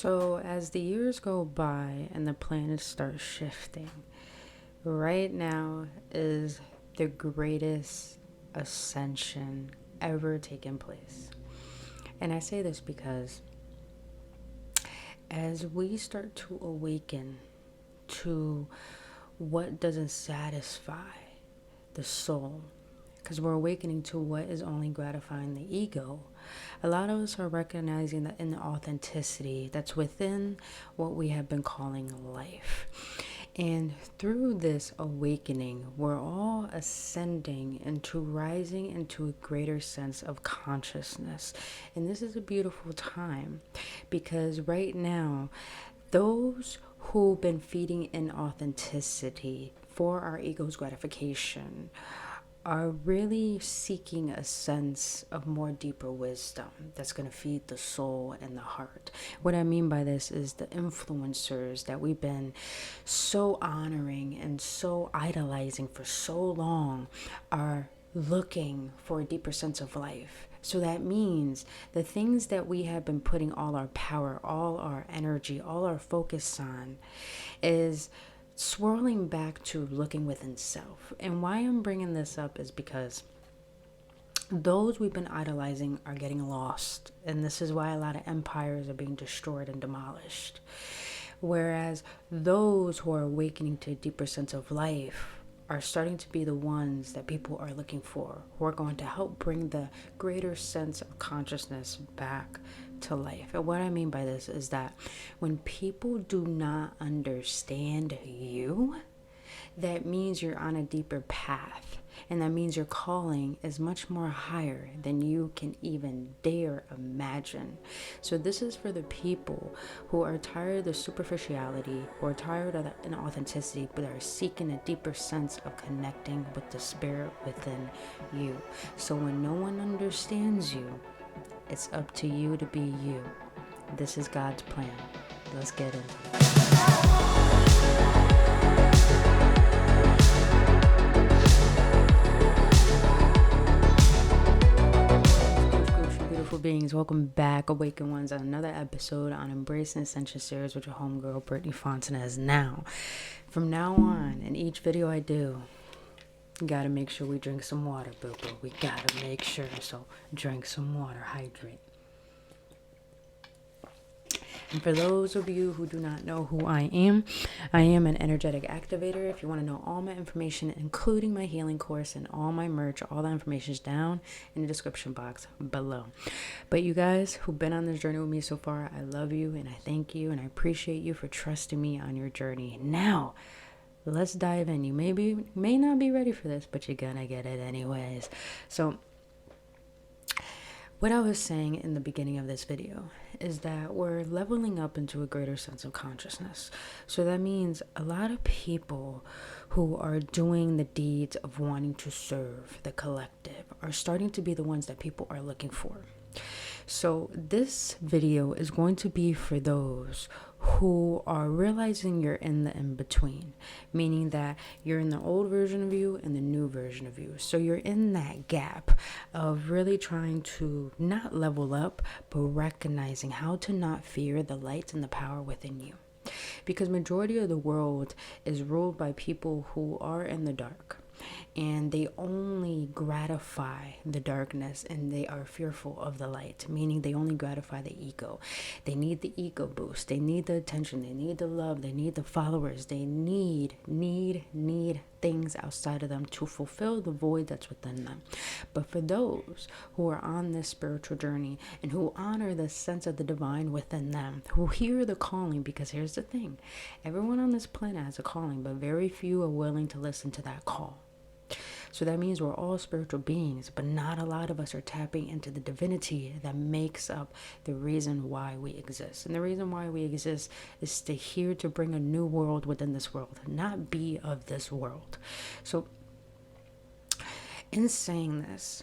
So as the years go by and the planets start shifting, right now is the greatest ascension ever taken place. And I say this because as we start to awaken to what doesn't satisfy the soul, because we're awakening to what is only gratifying the ego, a lot of us are recognizing that in the authenticity that's within what we have been calling life. And through this awakening, we're all ascending into rising into a greater sense of consciousness. And this is a beautiful time because right now, those who've been feeding in authenticity for our ego's gratification are really seeking a sense of more deeper wisdom that's going to feed the soul and the heart. What I mean by this is the influencers that we've been so honoring and so idolizing for so long are looking for a deeper sense of life. So that means the things that we have been putting all our power, all our energy, all our focus on is swirling back to looking within self. And why I'm bringing this up is because those we've been idolizing are getting lost. And this is why a lot of empires are being destroyed and demolished. Whereas those who are awakening to a deeper sense of life are starting to be the ones that people are looking for, who are going to help bring the greater sense of consciousness back to life. And what I mean by this is that when people do not understand you, that means you're on a deeper path. And that means your calling is much more higher than you can even dare imagine. So this is for the people who are tired of the superficiality, who are tired of the inauthenticity, but are seeking a deeper sense of connecting with the spirit within you. So when no one understands you, it's up to you to be you. This is God's plan. Let's get into it. Beings, welcome back, Awaken Ones, on another episode on Embracing Ascension series with your homegirl Brittany Fontanez. Now, from now on, in each video I do, gotta make sure we drink some water, boo-boo. We gotta make sure. So drink some water, hydrate. And for those of you who do not know who I am an energetic activator. If you want to know all my information, including my healing course and all my merch, all that information is down in the description box below. But you guys who've been on this journey with me so far, I love you and I thank you and I appreciate you for trusting me on your journey. Now, let's dive in. You may not be ready for this, but you're gonna get it anyways. So what I was saying in the beginning of this video is that we're leveling up into a greater sense of consciousness. So that means a lot of people who are doing the deeds of wanting to serve the collective are starting to be the ones that people are looking for. So this video is going to be for those who are realizing you're in the in-between, meaning that you're in the old version of you and the new version of you. So you're in that gap of really trying to not level up, but recognizing how to not fear the light and the power within you. Because majority of the world is ruled by people who are in the dark. And they only gratify the darkness and they are fearful of the light, meaning they only gratify the ego. They need the ego boost. They need the attention. They need the love. They need the followers. They need things outside of them to fulfill the void that's within them. But for those who are on this spiritual journey and who honor the sense of the divine within them, who hear the calling, because here's the thing, everyone on this planet has a calling, but very few are willing to listen to that call. So that means we're all spiritual beings, but not a lot of us are tapping into the divinity that makes up the reason why we exist. And the reason why we exist is to bring a new world within this world, not be of this world. So in saying this,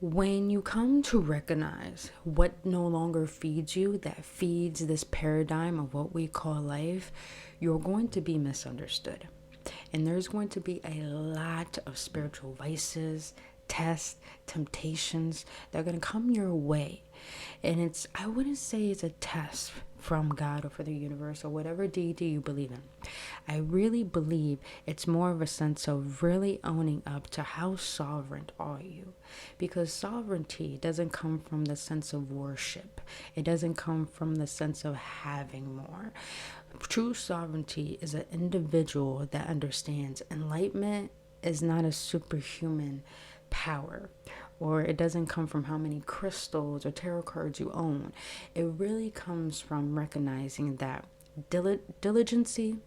when you come to recognize what no longer feeds you, that feeds this paradigm of what we call life, you're going to be misunderstood. And there's going to be a lot of spiritual vices, tests, temptations that are going to come your way. And I wouldn't say it's a test from God or for the universe or whatever deity you believe in. I really believe it's more of a sense of really owning up to how sovereign are you. Because sovereignty doesn't come from the sense of worship. It doesn't come from the sense of having more. True sovereignty is an individual that understands enlightenment is not a superhuman power, or it doesn't come from how many crystals or tarot cards you own. It really comes from recognizing that diligency,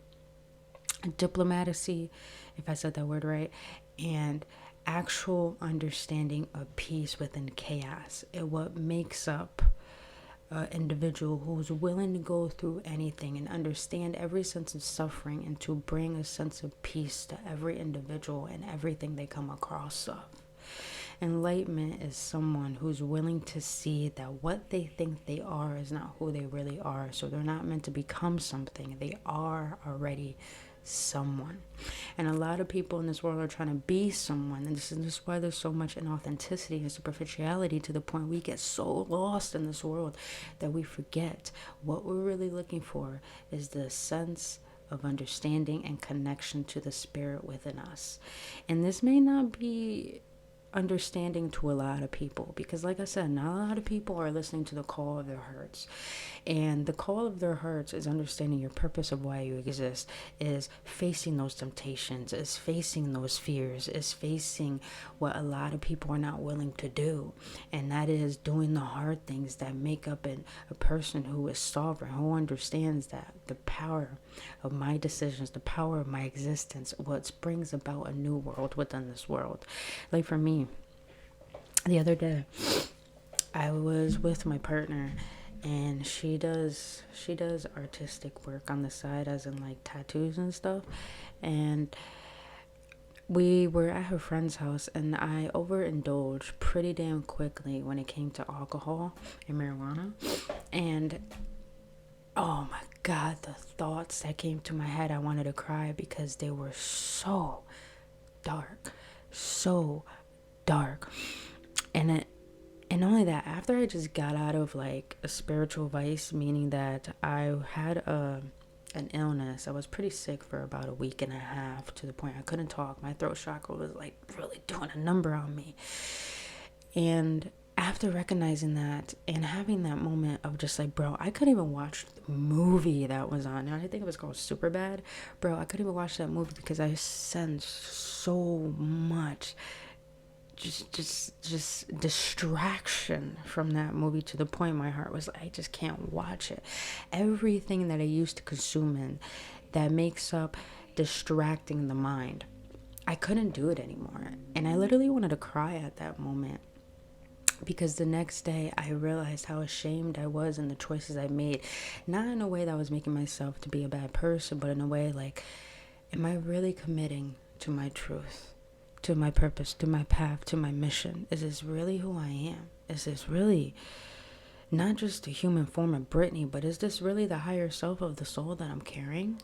diplomacy, if I said that word right, and actual understanding of peace within chaos is what makes up an individual who's willing to go through anything and understand every sense of suffering and to bring a sense of peace to every individual and everything they come across of. Enlightenment is someone who's willing to see that what they think they are is not who they really are. So they're not meant to become something. They are already someone. And a lot of people in this world are trying to be someone. And this is why there's so much inauthenticity and superficiality, to the point we get so lost in this world that we forget what we're really looking for is the sense of understanding and connection to the spirit within us. And this may not be understanding to a lot of people, because like I said, not a lot of people are listening to the call of their hearts. And the call of their hearts is understanding your purpose of why you exist, is facing those temptations, is facing those fears, is facing what a lot of people are not willing to do, and that is doing the hard things that make up a person who is sovereign, who understands that the power of my decisions, the power of my existence, what brings about a new world within this world. Like for me, the other day, I was with my partner, and she does artistic work on the side, as in like tattoos and stuff. And we were at her friend's house, and I overindulged pretty damn quickly when it came to alcohol and marijuana. And oh my God, the thoughts that came to my head, I wanted to cry because they were so dark, so dark. And only that, after I just got out of like a spiritual vice, meaning that I had an illness. I was pretty sick for about a week and a half, to the point I couldn't talk. My throat chakra was like really doing a number on me. And after recognizing that and having that moment of just like, bro, I couldn't even watch the movie that was on. I think it was called Superbad. Bro, I couldn't even watch that movie because I sensed so much just distraction from that movie, to the point my heart was like, I just can't watch it. Everything that I used to consume in that makes up distracting the mind, I couldn't do it anymore. And I literally wanted to cry at that moment, because the next day I realized how ashamed I was in the choices I made. Not in a way that I was making myself to be a bad person, but in a way like, am I really committing to my truth, to my purpose, to my path, to my mission? Is this really who I am? Is this really not just the human form of Brittany, but is this really the higher self of the soul that I'm carrying?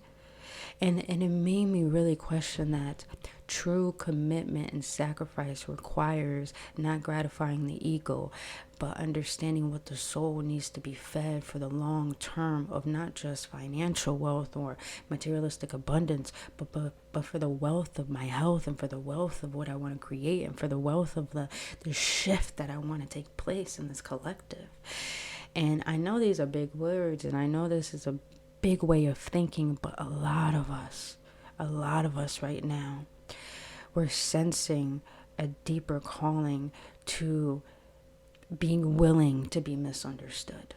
And it made me really question that true commitment and sacrifice requires not gratifying the ego, but understanding what the soul needs to be fed for the long term of not just financial wealth or materialistic abundance, but for the wealth of my health, and for the wealth of what I want to create, and for the wealth of the shift that I want to take place in this collective. And I know these are big words, and I know this is a big way of thinking, but a lot of us right now, we're sensing a deeper calling to being willing to be misunderstood.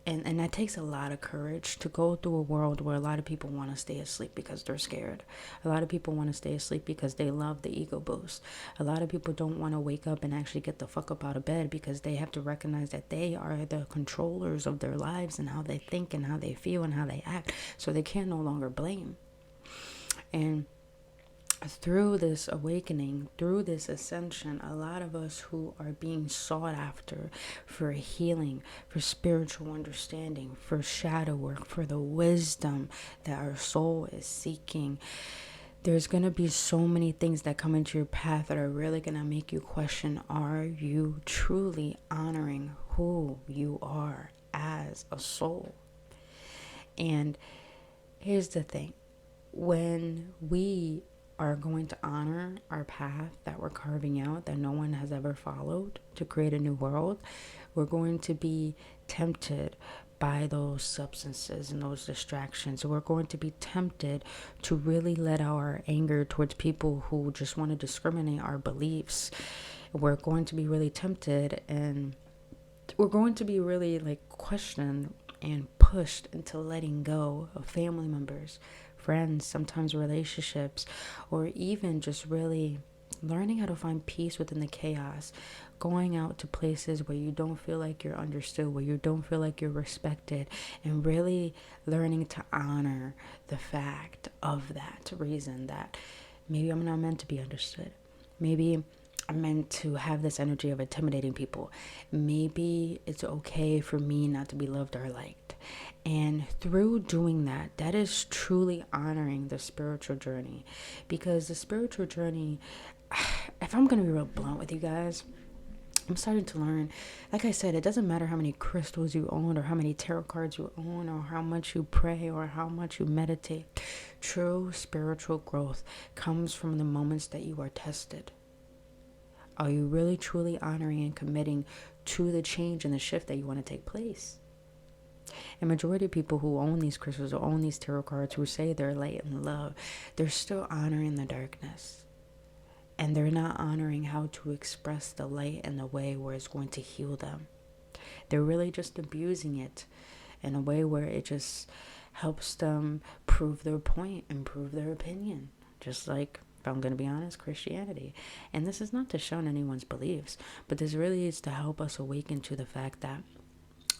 And that takes a lot of courage to go through a world where a lot of people want to stay asleep because they're scared. A lot of people want to stay asleep because they love the ego boost. A lot of people don't want to wake up and actually get the fuck up out of bed because they have to recognize that they are the controllers of their lives and how they think and how they feel and how they act. So they can no longer blame. And through this awakening, through this ascension, a lot of us who are being sought after for healing, for spiritual understanding, for shadow work, for the wisdom that our soul is seeking, there's going to be so many things that come into your path that are really going to make you question, are you truly honoring who you are as a soul? And here's the thing. When we are going to honor our path that we're carving out, that no one has ever followed, to create a new world, we're going to be tempted by those substances and those distractions. We're going to be tempted to really let our anger towards people who just want to discriminate our beliefs. We're going to be really tempted, and we're going to be really like questioned and pushed into letting go of family members, friends, sometimes relationships, or even just really learning how to find peace within the chaos, going out to places where you don't feel like you're understood, where you don't feel like you're respected, and really learning to honor the fact of that reason that maybe I'm not meant to be understood. Maybe I'm meant to have this energy of intimidating people. Maybe it's okay for me not to be loved or liked. And through doing that, that is truly honoring the spiritual journey. Because the spiritual journey, if I'm going to be real blunt with you guys, I'm starting to learn, like I said, it doesn't matter how many crystals you own or how many tarot cards you own or how much you pray or how much you meditate. True spiritual growth comes from the moments that you are tested. Are you really truly honoring and committing to the change and the shift that you want to take place? And majority of people who own these crystals or own these tarot cards, who say they're light and love, they're still honoring the darkness. And they're not honoring how to express the light in a way where it's going to heal them. They're really just abusing it in a way where it just helps them prove their point and prove their opinion. Just like, if I'm going to be honest, Christianity. And this is not to shun anyone's beliefs, but this really is to help us awaken to the fact that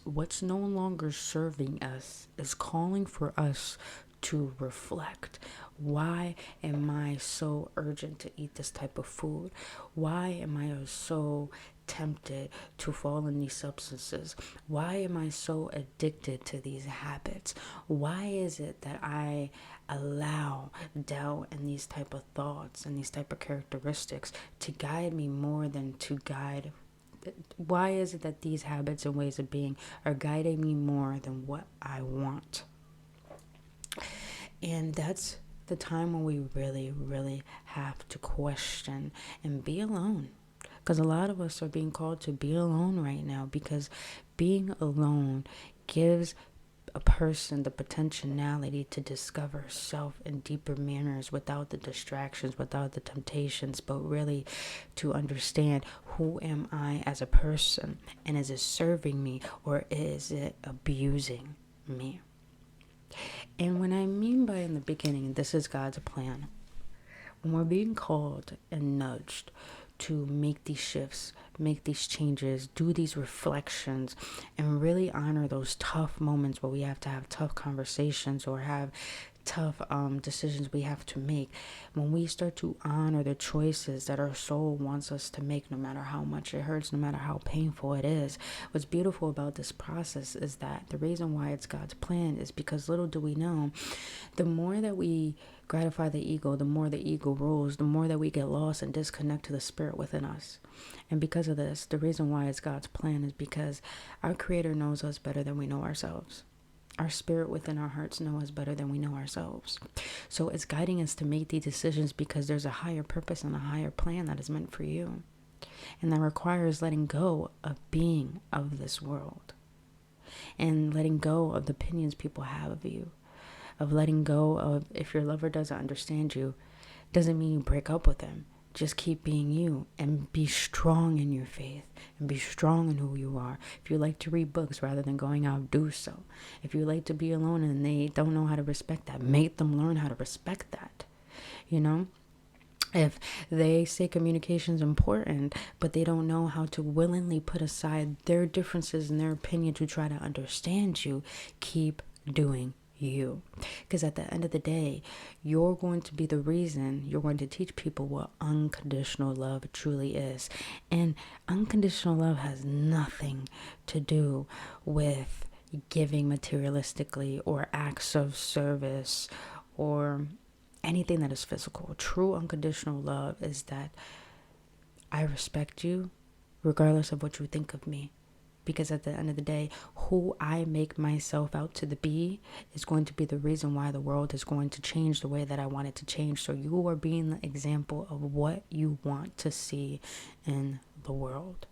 what's no longer serving us is calling for us to reflect. Why am I so urgent to eat this type of food? Why am I so tempted to fall in these substances? Why am I so addicted to these habits? Why is it that I allow doubt and these type of thoughts and these type of characteristics to guide me more than to guide? Why is it that these habits and ways of being are guiding me more than what I want? And that's the time when we really, really have to question and be alone. Because a lot of us are being called to be alone right now, because being alone gives a person the potentiality to discover self in deeper manners, without the distractions, without the temptations, but really to understand, who am I as a person, and is it serving me or is it abusing me? And when I mean by in the beginning, this is God's plan. When we're being called and nudged to make these shifts, make these changes, do these reflections, and really honor those tough moments where we have to have tough conversations or have tough decisions we have to make. When we start to honor the choices that our soul wants us to make, no matter how much it hurts, no matter how painful it is, what's beautiful about this process is that the reason why it's God's plan is because, little do we know, the more that we gratify the ego, the more the ego rules, the more that we get lost and disconnect to the spirit within us. And because of this, the reason why it's God's plan is because our Creator knows us better than we know ourselves. Our spirit within our hearts knows us better than we know ourselves. So it's guiding us to make these decisions because there's a higher purpose and a higher plan that is meant for you. And that requires letting go of being of this world. And letting go of the opinions people have of you. Of letting go of, if your lover doesn't understand you, doesn't mean you break up with them. Just keep being you and be strong in your faith and be strong in who you are. If you like to read books rather than going out, do so. If you like to be alone and they don't know how to respect that, make them learn how to respect that. You know? If they say communication is important, but they don't know how to willingly put aside their differences and their opinion to try to understand you, keep doing you. Because at the end of the day, you're going to be the reason, you're going to teach people what unconditional love truly is. And unconditional love has nothing to do with giving materialistically or acts of service or anything that is physical. True unconditional love is that I respect you regardless of what you think of me. Because at the end of the day, who I make myself out to be is going to be the reason why the world is going to change the way that I want it to change. So you are being the example of what you want to see in the world.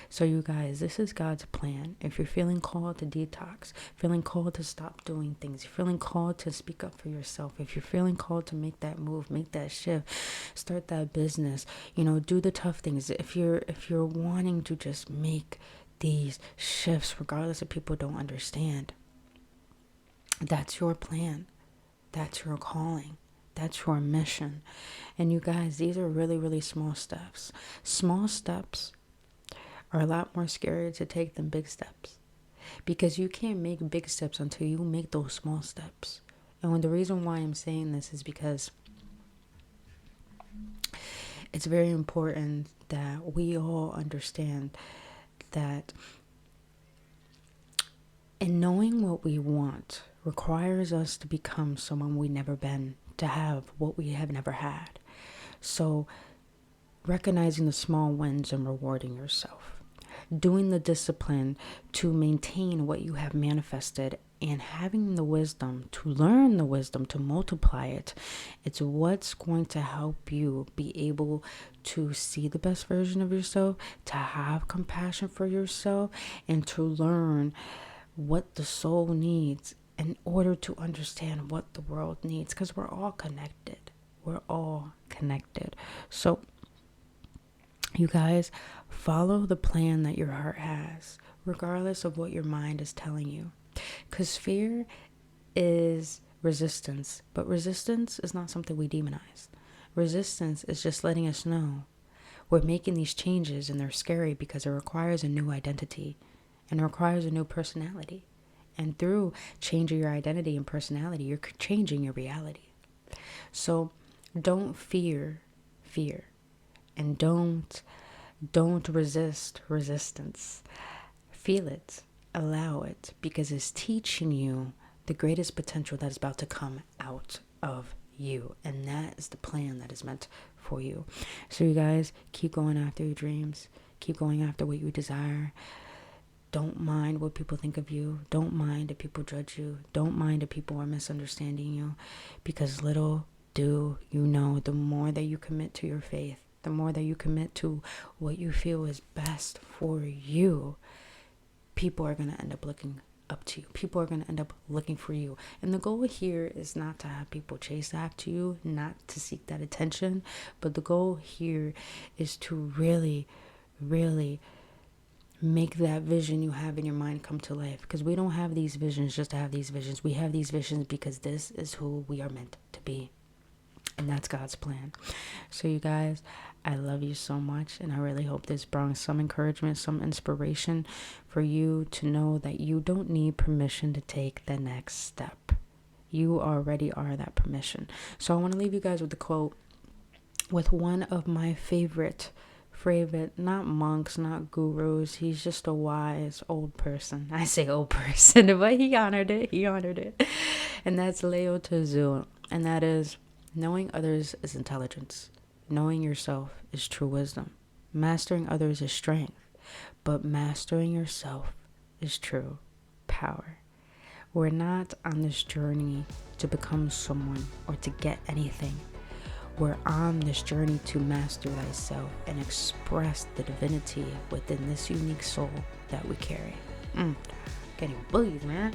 So you guys, this is God's plan. If you're feeling called to detox, feeling called to stop doing things, you're feeling called to speak up for yourself, if you're feeling called to make that move, make that shift, start that business, do the tough things. If you're wanting to just make these shifts, regardless if people don't understand, that's your plan. That's your calling. That's your mission. And you guys, these are really, really small steps. Small steps are a lot more scary to take than big steps, because you can't make big steps until you make those small steps. And the reason why I'm saying this is because it's very important that we all understand that in knowing what we want requires us to become someone we've never been, to have what we have never had. So recognizing the small wins and rewarding yourself, doing the discipline to maintain what you have manifested, and having the wisdom to learn the wisdom to multiply it. It's what's going to help you be able to see the best version of yourself, to have compassion for yourself, and to learn what the soul needs in order to understand what the world needs, because we're all connected. We're all connected. So you guys, follow the plan that your heart has, regardless of what your mind is telling you. Because fear is resistance, but resistance is not something we demonize. Resistance is just letting us know we're making these changes, and they're scary because it requires a new identity and it requires a new personality. And through changing your identity and personality, you're changing your reality. So don't fear fear. And don't resist resistance. Feel it, allow it, because it's teaching you the greatest potential that is about to come out of you. And that is the plan that is meant for you. So you guys, keep going after your dreams. Keep going after what you desire. Don't mind what people think of you. Don't mind if people judge you. Don't mind if people are misunderstanding you. Because little do you know, the more that you commit to your faith, the more that you commit to what you feel is best for you, people are going to end up looking up to you. People are going to end up looking for you. And the goal here is not to have people chase after you, not to seek that attention, but the goal here is to really, really make that vision you have in your mind come to life. Because we don't have these visions just to have these visions. We have these visions because this is who we are meant to be. And that's God's plan. So you guys, I love you so much. And I really hope this brought some encouragement, some inspiration for you to know that you don't need permission to take the next step. You already are that permission. So I want to leave you guys with a quote with one of my favorite, not monks, not gurus. He's just a wise old person. I say old person, but he honored it. And that's Lao Tzu. And that is, knowing others is intelligence. Knowing yourself is true wisdom. Mastering others is strength. But mastering yourself is true power. We're not on this journey to become someone or to get anything. We're on this journey to master thyself and express the divinity within this unique soul that we carry. Getting bullied, man.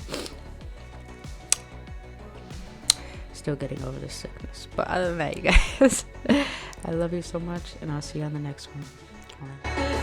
Still getting over this sickness. But other than that, you guys, I love you so much, and I'll see you on the next one.